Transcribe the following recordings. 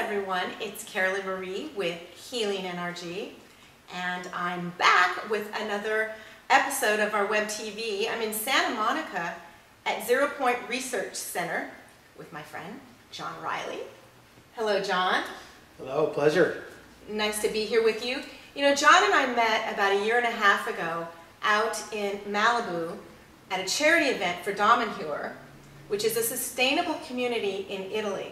everyone. It's Carolyn Marie with Healing NRG, and I'm back with another episode of our web TV. I'm in Santa Monica at Zero Point Research Center with my friend, John Riley. Hello, John. Hello, pleasure. Nice to be here with you. You know, John and I met about a year and a half ago out in Malibu at a charity event for Domenhur, which is a sustainable community in Italy.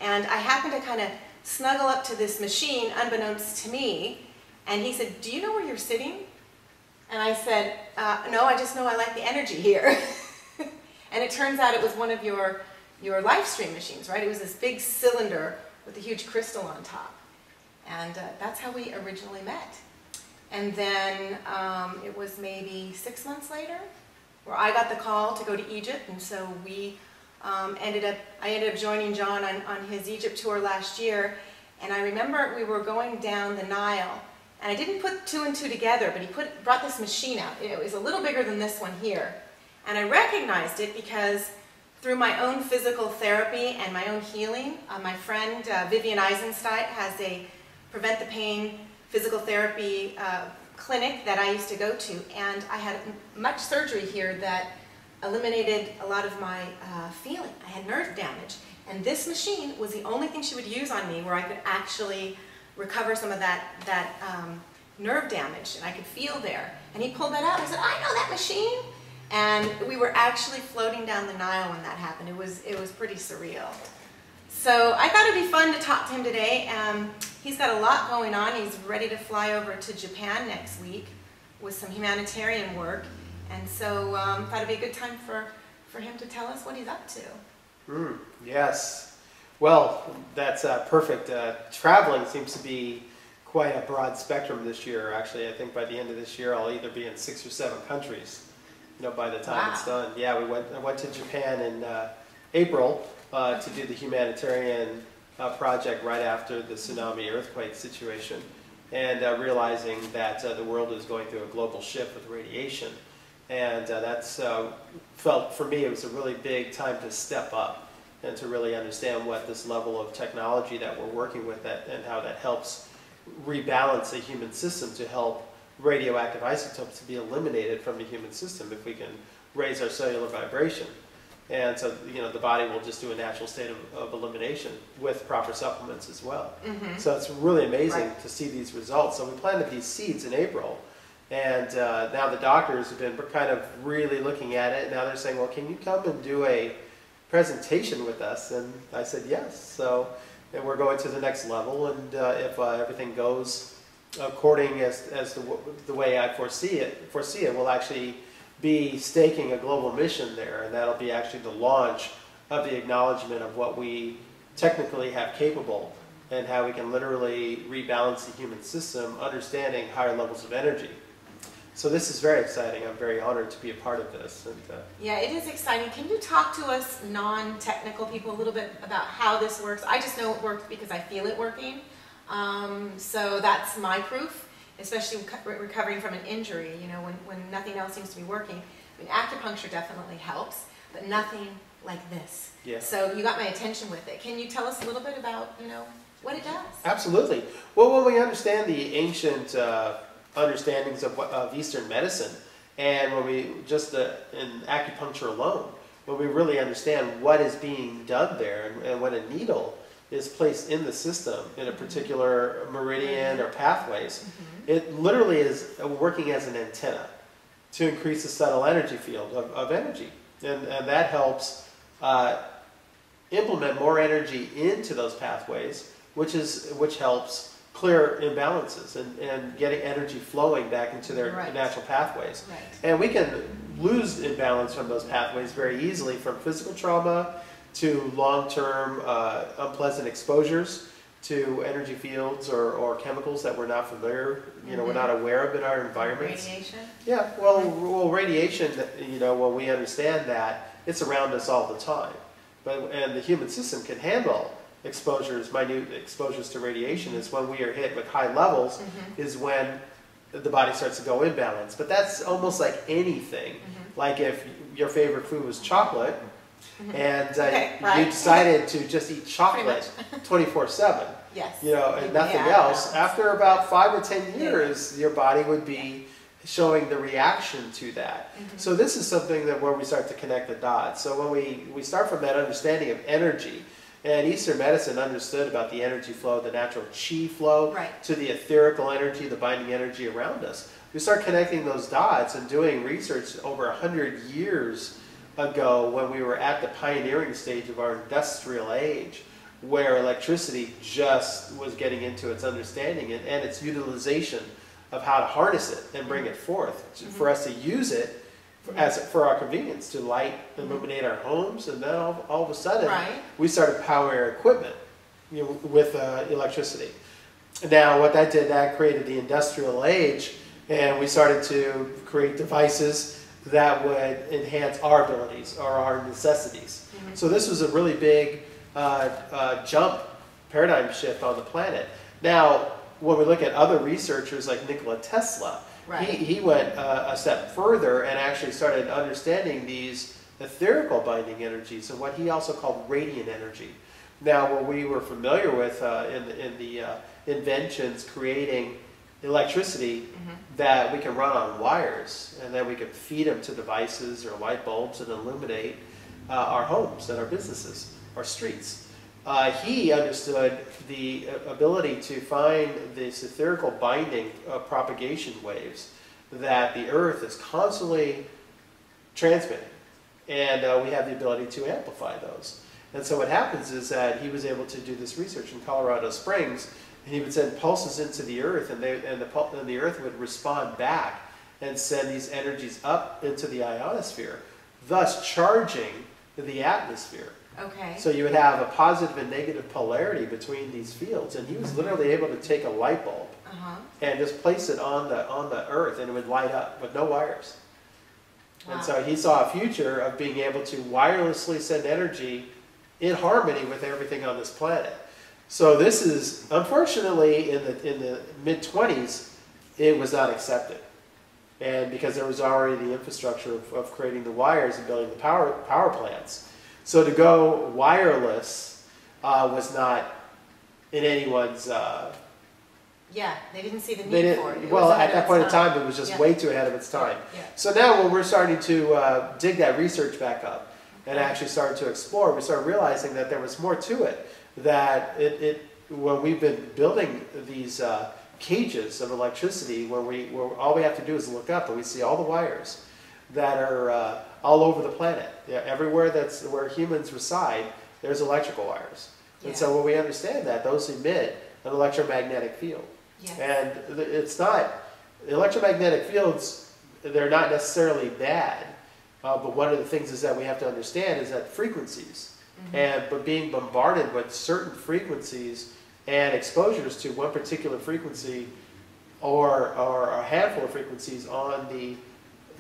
And I happened to kind of snuggle up to this machine unbeknownst to me, and he said, "Do you know where you're sitting?" And I said, "No, I just know I like the energy here." And it turns out it was one of your live stream machines, right? It was this big cylinder with a huge crystal on top. And that's how we originally met. And then it was maybe 6 months later where I got the call to go to Egypt, and so I ended up joining John on his Egypt tour last year. And I remember we were going down the Nile, and I didn't put two and two together, but he brought this machine out. It was a little bigger than this one here. And I recognized it because through my own physical therapy and my own healing, my friend Vivian Eisenstein has a Prevent the Pain physical therapy clinic that I used to go to, and I had much surgery here that eliminated a lot of my feeling. I had nerve damage, and this machine was the only thing she would use on me where I could actually recover some of that nerve damage, and I could feel there. And he pulled that out. I said, "I know that machine." And we were actually floating down the Nile when that happened. It was pretty surreal. So I thought it'd be fun to talk to him today. He's got a lot going on. He's ready to fly over to Japan next week with some humanitarian work. And so I thought it'd be a good time for him to tell us what he's up to. Yes. Well, that's perfect. Traveling seems to be quite a broad spectrum this year. Actually, I think by the end of this year, I'll either be in 6 or 7 countries, by the time it's done. Yeah, I went to Japan in April to do the humanitarian project right after the tsunami earthquake situation, and realizing that the world is going through a global shift with radiation. And that's felt, for me, it was a really big time to step up and to really understand what this level of technology that we're working with and how that helps rebalance the human system to help radioactive isotopes to be eliminated from the human system if we can raise our cellular vibration. And so, the body will just do a natural state of elimination with proper supplements as well. So it's really amazing to see these results. So we planted these seeds in April, and now the doctors have been kind of really looking at it. Now they're saying, "Well, can you come and do a presentation with us?" And I said yes. So, and we're going to the next level, and if everything goes according as the way I foresee it, we'll actually be staking a global mission there, and that'll be actually the launch of the acknowledgement of what we technically have capable and how we can literally rebalance the human system, understanding higher levels of energy. So this is very exciting. I'm very honored to be a part of this. And, yeah, it is exciting. Can you talk to us non-technical people a little bit about how this works? I just know it works because I feel it working. So that's my proof, especially recovering from an injury, when nothing else seems to be working. I mean, acupuncture definitely helps, but nothing like this. Yeah. So you got my attention with it. Can you tell us a little bit about, what it does? Absolutely. Well, when we understand the ancient understandings of Eastern medicine, and when we just in acupuncture alone, when we really understand what is being done there, and when a needle is placed in the system in a particular meridian or pathways, it literally is working as an antenna to increase the subtle energy field of energy. And that helps implement more energy into those pathways, which helps clear imbalances and getting energy flowing back into their natural pathways. And we can lose imbalance from those pathways very easily, from physical trauma to long-term unpleasant exposures to energy fields or chemicals that we're not familiar, we're not aware of in our environments. Radiation? Yeah, well, radiation, when we understand that, it's around us all the time. And the human system can handle minute exposures to radiation. Is when we are hit with high levels, is when the body starts to go imbalance. But that's almost like anything. Like if your favorite food was chocolate, And right. you decided to just eat chocolate 24/7. Yes. You know, and nothing Yeah, else. After about 5 or 10 years, your body would be showing the reaction to that. So this is something that where we start to connect the dots. So when we start from that understanding of energy, and Eastern medicine understood about the energy flow, the natural chi flow, Right. to the etherical energy, the binding energy around us. We start connecting those dots and doing research over 100 years ago when we were at the pioneering stage of our industrial age, where electricity just was getting into its understanding and its utilization of how to harness it and bring it forth for us to use it for our convenience, to light, illuminate our homes, and then all of a sudden we started powering our equipment, you know, with electricity. Now what that did, that created the industrial age, and we started to create devices that would enhance our abilities or our necessities. So this was a really big jump, paradigm shift on the planet. Now, when we look at other researchers like Nikola Tesla, he went a step further and actually started understanding these etherical binding energies and what he also called radiant energy. Now, what we were familiar with in the inventions creating electricity that we can run on wires, and then we can feed them to devices or light bulbs and illuminate our homes and our businesses, our streets. He understood the ability to find this etherical binding propagation waves that the earth is constantly transmitting, and we have the ability to amplify those. And so what happens is that he was able to do this research in Colorado Springs, and he would send pulses into the earth, and the earth would respond back and send these energies up into the ionosphere, thus charging the atmosphere. Okay. So you would have a positive and negative polarity between these fields, and he was literally able to take a light bulb and just place it on the earth, and it would light up with no wires. Wow. And so he saw a future of being able to wirelessly send energy in harmony with everything on this planet. So this is, unfortunately, in the mid-20s, it was not accepted. And because there was already the infrastructure of creating the wires and building the power plants. So to go wireless was not in anyone's... yeah, they didn't see the need for it. Well, at that point in time, it was just way too ahead of its time. Yeah. So now when we're starting to dig that research back up and actually started to explore, we started realizing that there was more to it. That when we've been building these cages of electricity, where all we have to do is look up and we see all the wires that are all over the planet. Yeah, everywhere where humans reside, there's electrical wires. And so when we understand that, those emit an electromagnetic field. Yes. And it's not, electromagnetic fields, they're not necessarily bad, but one of the things is that we have to understand is that frequencies, but being bombarded with certain frequencies and exposures to one particular frequency or a handful of frequencies on the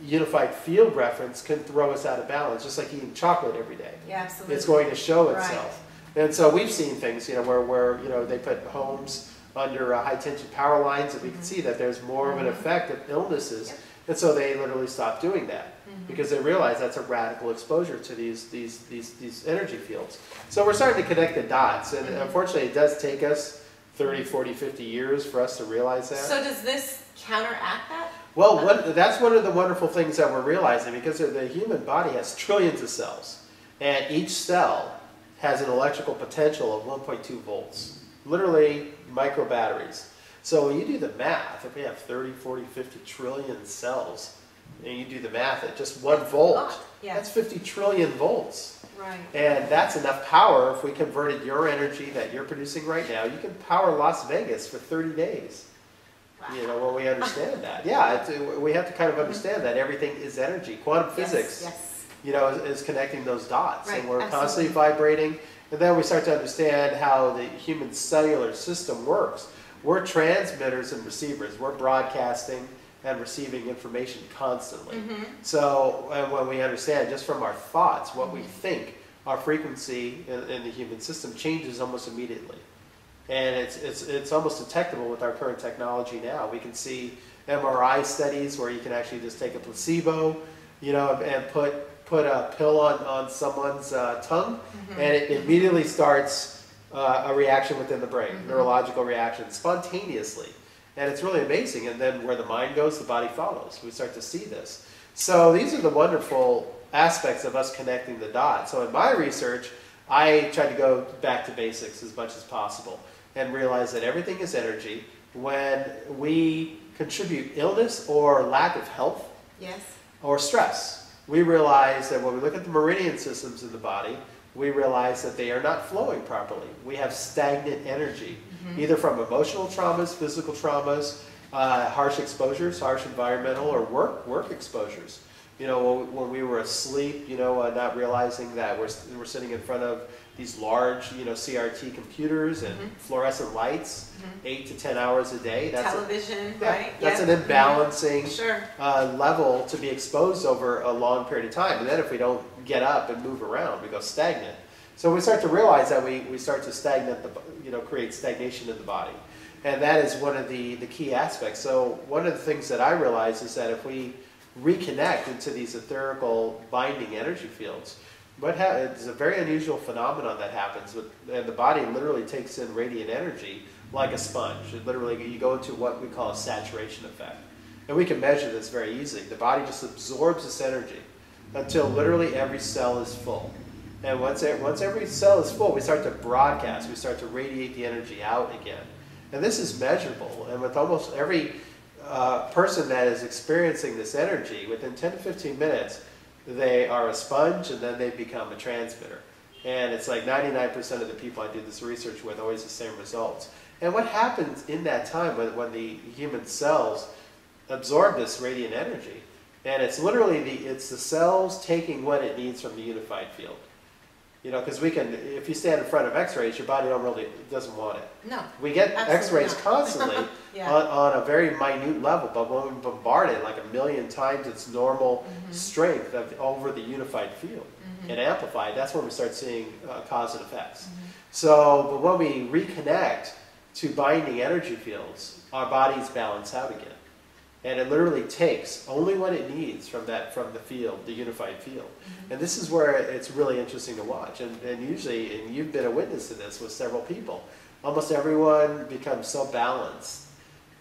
unified field reference can throw us out of balance, just like eating chocolate every day. Yeah, absolutely. It's going to show itself. Right. And so we've seen things, you know, where you know, they put homes under high tension power lines, and we can see that there's more of an effect of illnesses. Yep. And so they literally stopped doing that because they realize that's a radical exposure to these energy fields. So we're starting to connect the dots, and unfortunately it does take us 30, 40, 50 years for us to realize that. So does this counteract that? Well, that's one of the wonderful things that we're realizing, because the human body has trillions of cells, and each cell has an electrical potential of 1.2 volts, literally micro batteries. So when you do the math, if we have 30, 40, 50 trillion cells, and you do the math at just 1 volt, that's 50 trillion volts. Right. And that's enough power. If we converted your energy that you're producing right now, you can power Las Vegas for 30 days. Wow. You know, when we understand that. Yeah, we have to kind of understand that everything is energy. Quantum physics, you know, is connecting those dots. Right. And we're constantly vibrating. And then we start to understand how the human cellular system works. We're transmitters and receivers. We're broadcasting and receiving information constantly. So when we understand just from our thoughts, what we think, our frequency in the human system changes almost immediately. And it's almost detectable with our current technology now. We can see MRI studies where you can actually just take a placebo, you know, and put put a pill on someone's tongue, and it immediately starts a reaction within the brain, neurological reaction, spontaneously. And it's really amazing. And then where the mind goes, the body follows. We start to see this. So these are the wonderful aspects of us connecting the dots. So in my research, I tried to go back to basics as much as possible and realize that everything is energy. When we contribute illness or lack of health, yes, or stress, we realize that when we look at the meridian systems in the body, we realize that they are not flowing properly. We have stagnant energy, either from emotional traumas, physical traumas, harsh exposures, harsh environmental or work exposures. You know, when we were asleep, you know, not realizing that we're sitting in front of these large, you know, CRT computers and fluorescent lights, 8 to 10 hours a day. That's television, right? That's an imbalancing level to be exposed over a long period of time. And then if we don't get up and move around, we go stagnant. So we start to realize that we start to create stagnation in the body. And that is one of the key aspects. So one of the things that I realize is that if we reconnect into these etherical binding energy fields, it's a very unusual phenomenon that happens, and the body literally takes in radiant energy like a sponge. It literally, you go into what we call a saturation effect. And we can measure this very easily. The body just absorbs this energy until literally every cell is full. And once every cell is full, we start to broadcast, we start to radiate the energy out again. And this is measurable, and with almost every person that is experiencing this energy, within 10 to 15 minutes, they are a sponge and then they become a transmitter. And it's like 99% of the people I do this research with always the same results. And what happens in that time when the human cells absorb this radiant energy, and it's literally it's the cells taking what it needs from the unified field. You know, because if you stand in front of X-rays, your body doesn't want it. No. We get X-rays constantly on a very minute level, but when we bombard it like 1,000,000 times its normal strength over the unified field and amplified, that's when we start seeing cause and effects. So, but when we reconnect to binding energy fields, our bodies balance out again. And it literally takes only what it needs from the field, the unified field. And this is where it's really interesting to watch. And usually, and you've been a witness to this with several people, almost everyone becomes so balanced.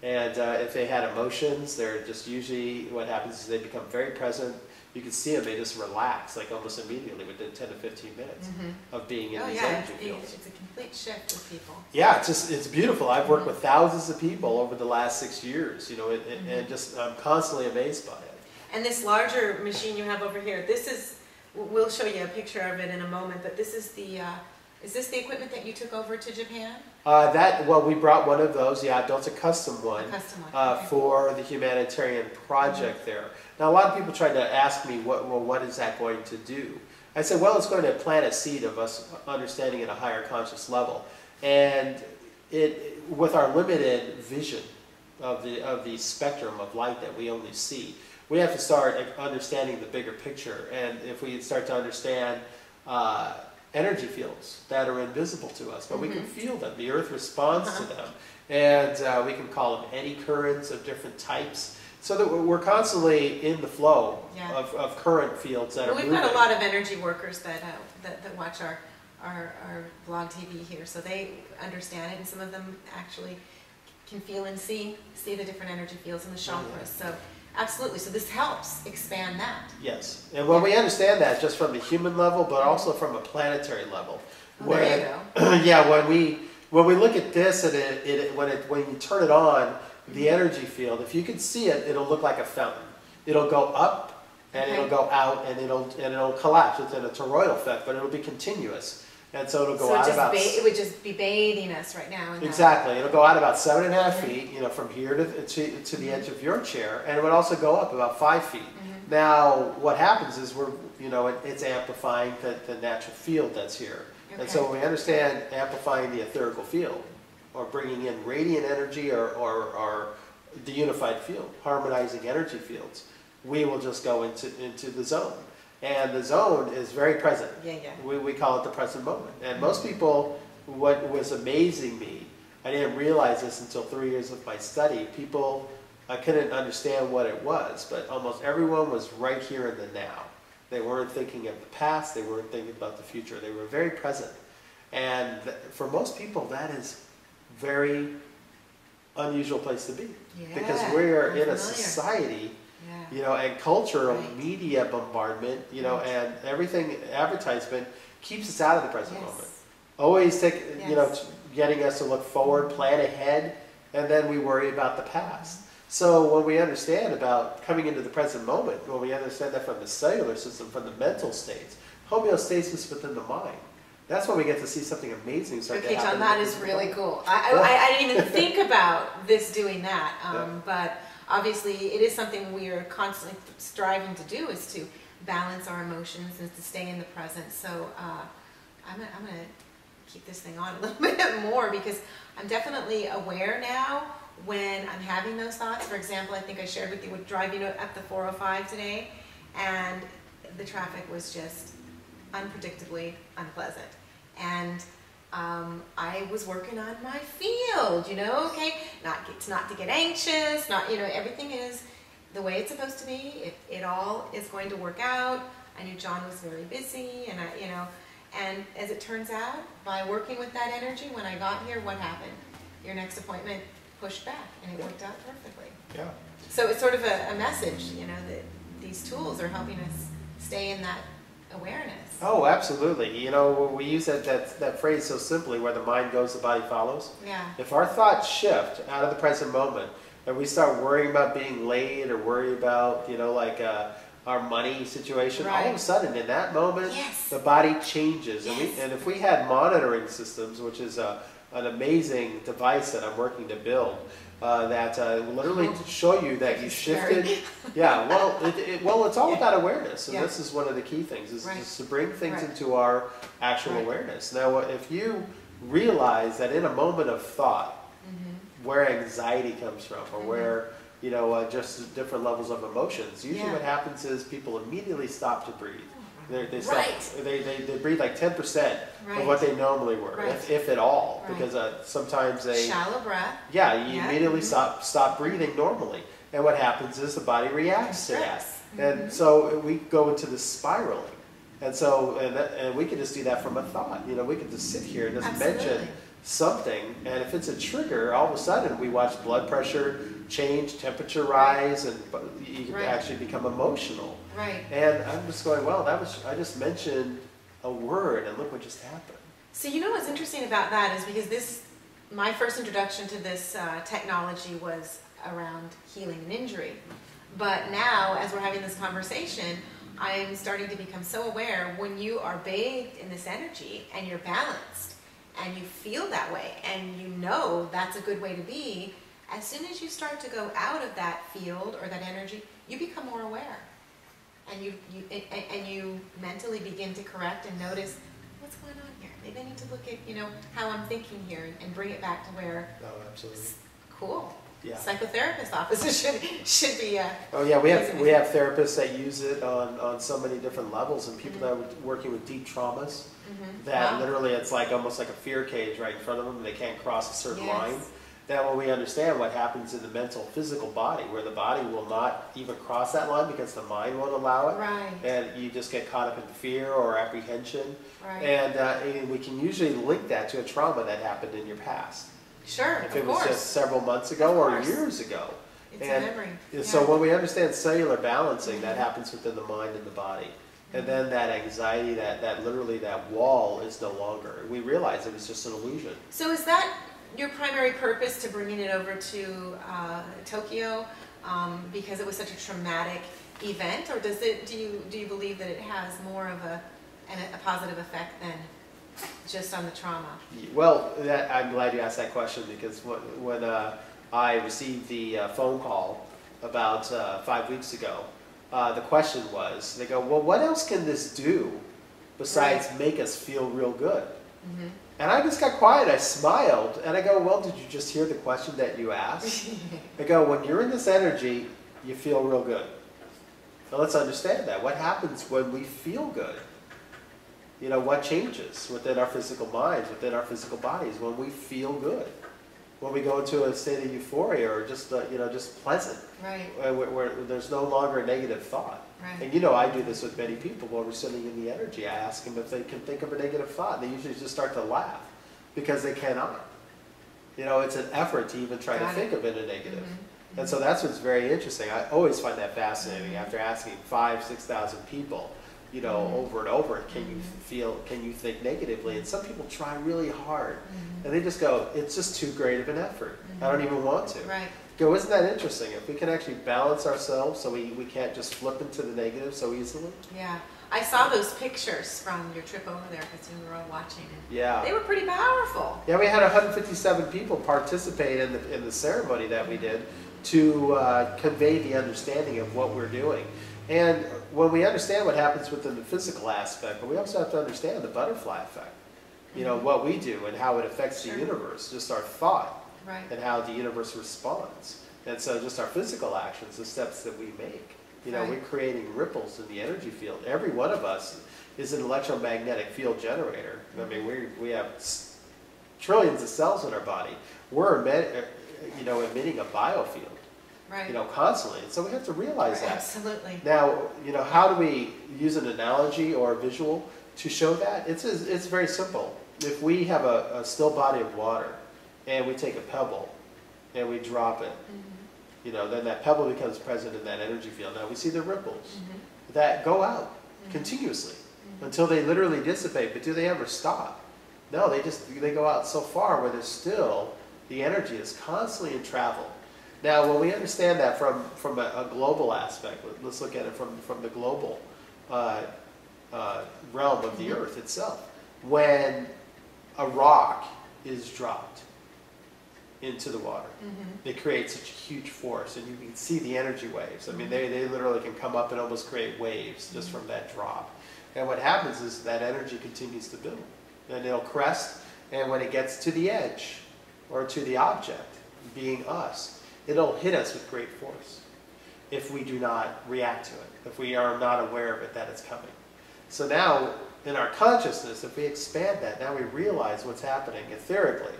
And if they had emotions, they're just usually, what happens is they become very present. You can see them, they just relax, like almost immediately within 10 to 15 minutes of being in these energy fields. It's a complete shift with people. Yeah, it's beautiful. I've worked with thousands of people over the last 6 years, you know, and just I'm constantly amazed by it. And this larger machine you have over here, this is, we'll show you a picture of it in a moment, but this is is this the equipment that you took over to Japan? We brought one of those. Yeah, I built a custom one, Okay. for the humanitarian project there. Now, a lot of people try to ask me, what is that going to do? I said, well, it's going to plant a seed of us understanding at a higher conscious level. And with our limited vision of the spectrum of light that we only see, we have to start understanding the bigger picture. And if we start to understand energy fields that are invisible to us, but we can feel them. The earth responds to them. And we can call them eddy currents of different types. So that we're constantly in the flow of current fields that are moving. We've got a lot of energy workers that watch our blog TV here, so they understand it, and some of them actually can feel and see the different energy fields in the chakras. So absolutely, so this helps expand that. Yes, and when we understand that just from the human level, but also from a planetary level. There you go. Yeah, when we look at this and when you turn it on, the energy field, if you can see it, it'll look like a fountain. It'll go up and it'll go out and it'll collapse. It's in a toroidal effect, but it'll be continuous. And so it'll go out about... it would just be bathing us right now. Exactly. It'll go out about 7.5 feet, you know, from here to the edge of your chair, and it would also go up about 5 feet. Now, what happens is it's amplifying the natural field that's here. And so when we understand amplifying the etherical field, or bringing in radiant energy or the unified field, harmonizing energy fields, we will just go into the zone. And the zone is very present. We call it the present moment. And most people, what was amazing me, I didn't realize this until 3 years of my study, I couldn't understand what it was, but almost everyone was right here in the now. They weren't thinking of the past. They weren't thinking about the future. They were very present. And for most people, that is very unusual place to be. Yeah, because we are in familiar. a society, Yeah. you know, and cultural Right. media bombardment, you know, Right. and everything, advertisement keeps us out of the present Yes. moment. Always take, you know, Yes. getting us to look forward, plan ahead, and then we worry about the past. So when we understand about coming into the present moment, when we understand that from the cellular system, from the mental states, homeostasis within the mind, that's when we get to see something amazing start Okay, to happen. John, that in the is physical really body. cool. I didn't even think about this doing that, Yeah. but obviously it is something we are constantly striving to do, is to balance our emotions and to stay in the present. So I'm gonna keep this thing on a little bit more, because I'm definitely aware now when I'm having those thoughts. For example, I think I shared with you with driving up the 405 today, and the traffic was just unpredictably unpleasant. And I was working on my field, you know, okay, not to get anxious, not, you know, everything is the way it's supposed to be. It all is going to work out. I knew John was very busy, and you know, and as it turns out, by working with that energy, when I got here, what happened? Your next appointment pushed back, and it worked out perfectly. Yeah. So it's sort of a message, you know, that these tools are helping us stay in that awareness. Oh, absolutely. You know, we use that phrase so simply, where the mind goes, the body follows. Yeah. If our thoughts shift out of the present moment and we start worrying about being late or worry about, you know, like our money situation, all of a Right. sudden in that moment, Yes. the body changes. Yes. And if we had monitoring systems, which is an amazing device that I'm working to build, that literally Oh. show you that you It's scary. shifted. Yeah, well, it's all Yeah. about awareness, and Yeah. this is one of the key things, is Right. just to bring things Right. into our actual Right. awareness. Now, if you realize that in a moment of thought, Mm-hmm. where anxiety comes from, or Mhm. where, you know, just different levels of emotions, usually Yeah. what happens is people immediately stop to breathe. They stop, Right. they breathe like 10% Right. of what they normally were, Right. if at all, Right. because sometimes they, Shallow breath. yeah, you Yeah. immediately Mhm. stop breathing normally. And what happens is the body reacts to that. Stress. And Mhm. so we go into this spiraling. And so, and we can just do that from a thought. You know, we can just sit here and just mention Absolutely. something, and if it's a trigger, all of a sudden we watch blood pressure change, temperature rise, and you can Right. actually become emotional. Right. And I'm just going, well, I just mentioned a word, and look what just happened. So you know what's interesting about that is because my first introduction to this technology was around healing an injury. But now, as we're having this conversation, I'm starting to become so aware when you are bathed in this energy and you're balanced and you feel that way and you know that's a good way to be, as soon as you start to go out of that field or that energy, you become more aware. And you mentally begin to correct and notice, what's going on here? Maybe I need to look at, you know, how I'm thinking here and bring it back to where, Oh, absolutely. cool. Yeah. Psychotherapist offices should be. Oh yeah, we using have it. therapists that use it on so many different levels, and people that are working with deep traumas. Mhm. That Wow. literally, it's like almost like a fear cage right in front of them, and they can't cross a certain Yes. line. That when we understand what happens in the mental, physical body, where the body will not even cross that line because the mind won't allow it, Right. and you just get caught up in fear or apprehension, Right. and we can usually link that to a trauma that happened in your past. Sure, If of it was course. just several months ago Of or course. years ago. It's and a memory. So Yeah. when we understand cellular balancing, that Mhm. happens within the mind and the body. And Mhm. then that anxiety, that literally that wall is no longer. We realize it was just an illusion. So is that your primary purpose to bringing it over to Tokyo because it was such a traumatic event, or do you believe that it has more of a positive effect than just on the trauma? Well, I'm glad you asked that question, because when I received the phone call about 5 weeks ago, the question was, they go, well, what else can this do besides make us feel real good? Mm-hmm. And I just got quiet, I smiled, and I go, well, did you just hear the question that you asked? I go, when you're in this energy, you feel real good. Now let's understand that. What happens when we feel good? You know, what changes within our physical minds, within our physical bodies when we feel good? When we go into a state of euphoria or just, just pleasant, Right. where there's no longer a negative thought. Right. And you know, I do this with many people while we're sitting in the energy. I ask them if they can think of a negative thought. They usually just start to laugh because they cannot. You know, it's an effort to even try to think of it a negative. And so that's what's very interesting. I always find that fascinating after asking 5,000, 6,000 people, you know, over and over, can you think negatively? And some people try really hard and they just go, it's just too great of an effort. I don't even want to. Right. Go, isn't that interesting? If we can actually balance ourselves so we can't just flip into the negative so easily. Yeah. I saw those pictures from your trip over there because we were all watching it. Yeah. They were pretty powerful. Yeah, we had 157 people participate in the ceremony that we did to convey the understanding of what we're doing. And when we understand what happens within the physical aspect, but we also have to understand the butterfly effect. You know, what we do and how it affects the universe, just our thought. Right. And how the universe responds. And so just our physical actions, the steps that we make. You know, we're creating ripples in the energy field. Every one of us is an electromagnetic field generator. I mean, we have trillions of cells in our body. We're emitting a biofield. Right. You know, constantly. And so we have to realize that. Absolutely. Now, you know, how do we use an analogy or a visual to show that? It's very simple. If we have a still body of water, and we take a pebble and we drop it, you know, then that pebble becomes present in that energy field. Now we see the ripples that go out continuously until they literally dissipate. But do they ever stop? No, they go out so far where there's still, the energy is constantly in travel. Now, when we understand that from a global aspect, let's look at it from the global realm of the earth itself. When a rock is dropped into the water, it creates such a huge force, and you can see the energy waves. I mean, they literally can come up and almost create waves just from that drop. And what happens is that energy continues to build, and it'll crest, and when it gets to the edge, or to the object, being us, it'll hit us with great force if we do not react to it, if we are not aware of it, that it's coming. So now, in our consciousness, if we expand that, now we realize what's happening etherically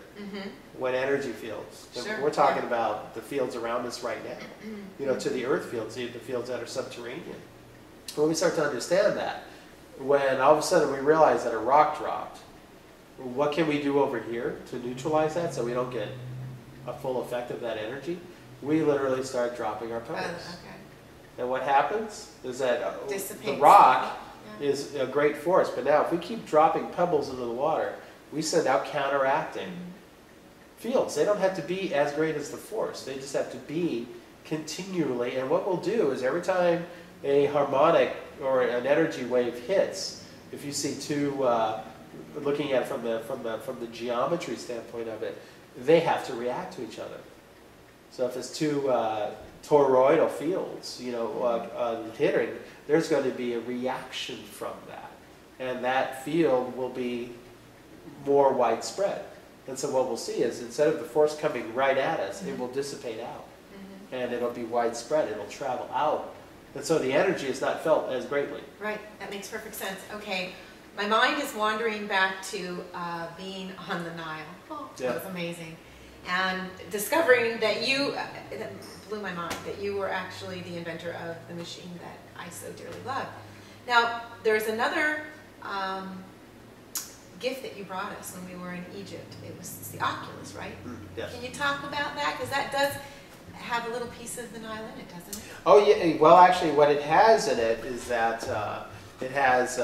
when energy fields. We're talking about the fields around us right now, you know, to the earth fields, the fields that are subterranean. When we start to understand that, when all of a sudden we realize that a rock dropped, what can we do over here to neutralize that so we don't get a full effect of that energy? We literally start dropping our pebbles. And what happens is that the rock is a great force, but now if we keep dropping pebbles into the water, we send out counteracting fields. They don't have to be as great as the force. They just have to be continually, and what we'll do is every time a harmonic or an energy wave hits, if you see two, looking at it from the geometry standpoint of it, they have to react to each other. So if it's two toroidal fields, you know, hitting, there's going to be a reaction from that, and that field will be more widespread. And so what we'll see is instead of the force coming right at us, it will dissipate out, and it'll be widespread. It'll travel out, and so the energy is not felt as greatly. Right. That makes perfect sense. Okay. My mind is wandering back to being on the Nile. Oh, that was amazing. And discovering that that blew my mind, that you were actually the inventor of the machine that I so dearly love. Now, there's another gift that you brought us when we were in Egypt. It was the Oculus, right? Yes. Can you talk about that? Because that does have a little piece of the Nile in it, doesn't it? Oh, yeah. Well, actually, what it has in it is that it has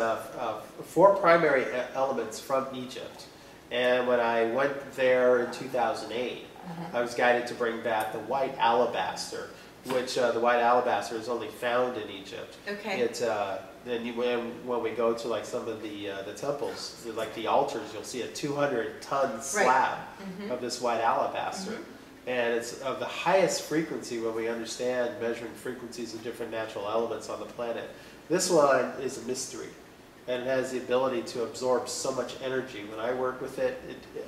4 primary elements from Egypt. And when I went there in 2008, I was guided to bring back the white alabaster, which the white alabaster is only found in Egypt. Okay. It's when we go to like some of the temples, like the altars, you'll see a 200-ton slab of this white alabaster. And it's of the highest frequency when we understand measuring frequencies of different natural elements on the planet. This one is a mystery, and it has the ability to absorb so much energy. When I work with it,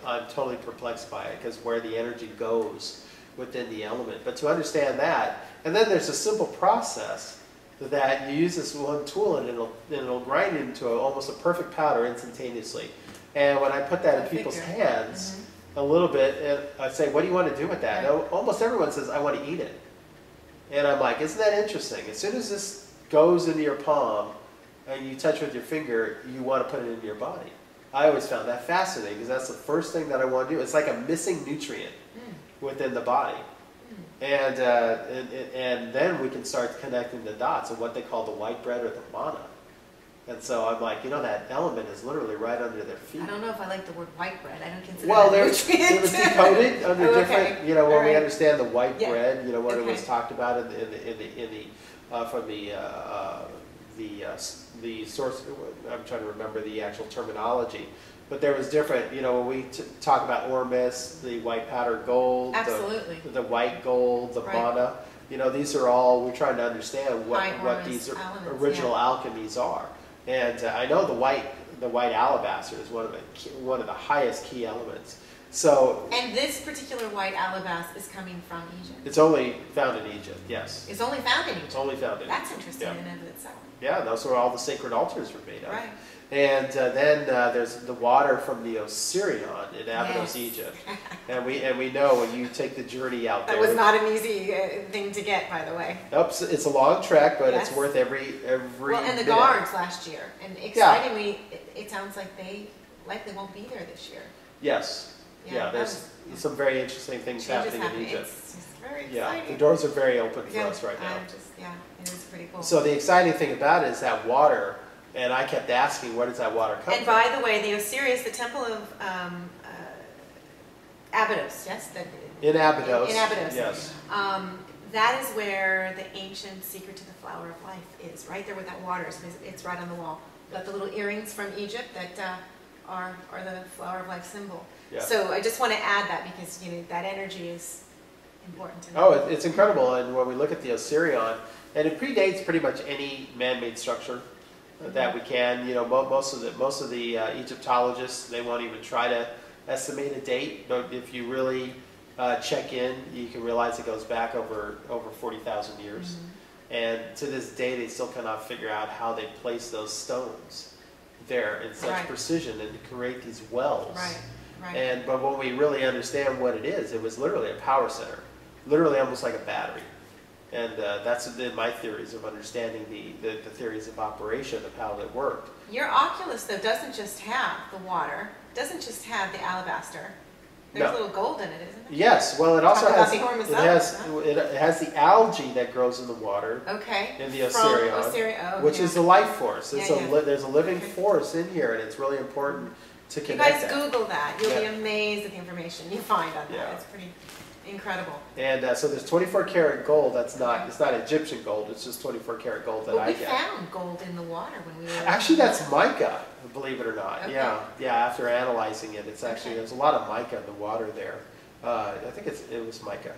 I'm totally perplexed by it, because where the energy goes within the element. But to understand that, and then there's a simple process that you use this one tool and it'll grind it into almost a perfect powder instantaneously. And when I put that in people's hands, a little bit, I say, what do you want to do with that? And almost everyone says, I want to eat it. And I'm like, isn't that interesting? As soon as this goes into your palm and you touch with your finger, you want to put it into your body. I always found that fascinating because that's the first thing that I want to do. It's like a missing nutrient within the body. And then we can start connecting the dots of what they call the white bread or the mana. And so I'm like, that element is literally right under their feet. I don't know if I like the word white bread. I don't consider well, that it was decoded under different, when we understand the white Yeah. bread, what Okay. it was talked about from the source. I'm trying to remember the actual terminology, but there was different. When we talk about ormus, the white powder gold, Absolutely. the white gold, the Right. mana. These are all we're trying to understand what Ormus these elements, original yeah. alchemies are. And I know the white alabaster is one of the highest key elements. So. And this particular white alabaster is coming from Egypt. It's only found in Egypt. Yes. It's only found in Egypt. It's only found in. That's interesting Yeah. in and of itself. Yeah, those are all the sacred altars were made of. Right. And then there's the water from the Osirion in Abydos, Yes. Egypt. And we know when you take the journey out there. That was not an easy thing to get, by the way. Nope, it's a long trek, but Yes. it's worth every Well, and the minute. guards last year, and excitingly, it sounds like they likely won't be there this year. Yes. Yeah, there's some very interesting things happening in Egypt. It's just very Yeah, exciting. the doors are very open for Yeah, us right now. it is pretty cool. So the exciting thing about it is that water, and I kept asking, where does that water come And from? by the way, the Osiris, the temple of Abydos, yes? In Abydos. In Abydos. Yes. That is where the ancient secret to the flower of life is, right there with that water. It's right on the wall. Got the little earrings from Egypt that are the flower of life symbol. Yeah. So I just want to add that because that energy is important to know. Oh, it's incredible. And when we look at the Osirion, and it predates pretty much any man-made structure that we can. Most of the Egyptologists, they won't even try to estimate a date. But if you really check in, you can realize it goes back over 40,000 years. Mm-hmm. And to this day, they still cannot figure out how they place those stones there in such Right. precision and to create these wells. Right. But when we really understand what it is, it was literally a power center, literally almost like a battery. And that's my theories of understanding the theories of operation of how it worked. Your Oculus, though, doesn't just have the water, doesn't just have the alabaster. There's No. a little gold in it, isn't it? Yes, well, it also Talk about has the Hormuz it has the algae that grows in the water Okay. in the From Osirion, Osirion, which is the life force. Yeah, yeah. There's a living Okay. force in here, and it's really important to You connect guys that. Google that. You'll be Yeah. amazed at the information you find on that. Yeah. It's pretty incredible. And so there's 24 karat gold. It's not Egyptian gold. It's just 24 karat gold that Well, I we get. found gold in the water when we were... Actually, that's mica, believe it or not. Okay. Yeah. After analyzing it, it's actually Okay. there's a lot of mica in the water there. I think it was mica.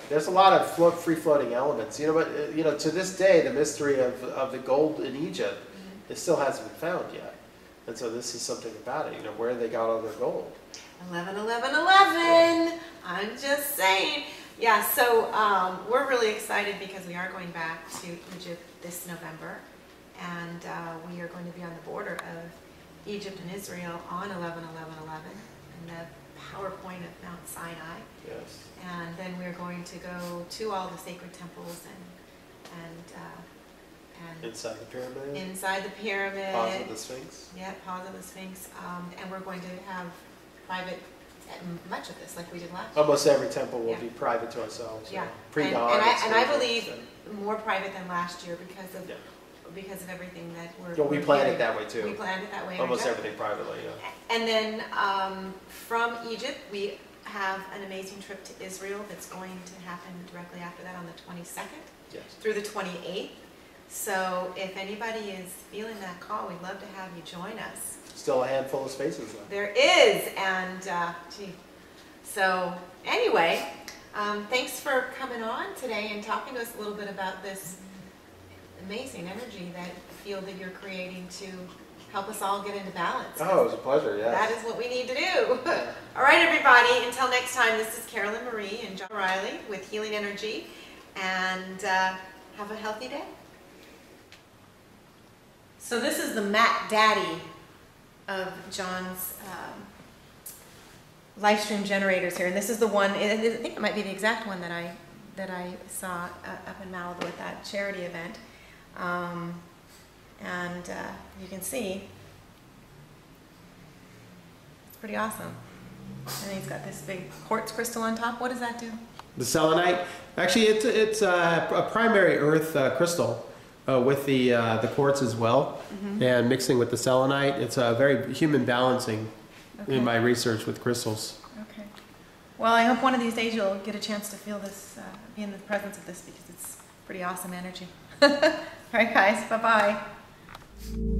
There's a lot of free floating elements. But to this day, the mystery of the gold in Egypt, Mm-hmm. it still hasn't been found yet. And so this is something about it. Where they got all their gold. 11, 11, 11. I'm just saying. Yeah, so we're really excited because we are going back to Egypt this November. And we are going to be on the border of Egypt and Israel on 11, 11, 11. And the PowerPoint of Mount Sinai. Yes. And then we're going to go to all the sacred temples and Inside the pyramid. inside the pyramid. Pause of the Sphinx. Yeah, pause of the Sphinx. And we're going to have private, much of this like we did last year. Almost every temple will Yeah. be private to ourselves. Yeah. Pre-dawn. And I excursions, believe and- more private than last year because of Yeah. everything that we're Well, we we're planned doing. it that way too. We planned it that way. Almost energetically. everything privately, yeah. And then from Egypt, we have an amazing trip to Israel that's going to happen directly after that on the 22nd Yes. through the 28th. So if anybody is feeling that call, we'd love to have you join us. Still a handful of spaces though. There is, and so anyway, thanks for coming on today and talking to us a little bit about this amazing energy field that you're creating to help us all get into balance. Oh, it was a pleasure, yes. That is what we need to do. All right, everybody, until next time, this is Carolyn Marie and John Riley with Healing Energy, and have a healthy day. So this is the Mac Daddy of John's live stream generators here, and this is the one. I think it might be the exact one that I saw up in Malibu at that charity event. And you can see, it's pretty awesome. And he's got this big quartz crystal on top. What does that do? The selenite, actually, it's a primary earth crystal with the quartz as well, and mixing with the selenite. It's a very human balancing in my research with crystals. Okay. Well, I hope one of these days you'll get a chance to feel this, be in the presence of this, because it's pretty awesome energy. All right, guys. Bye-bye.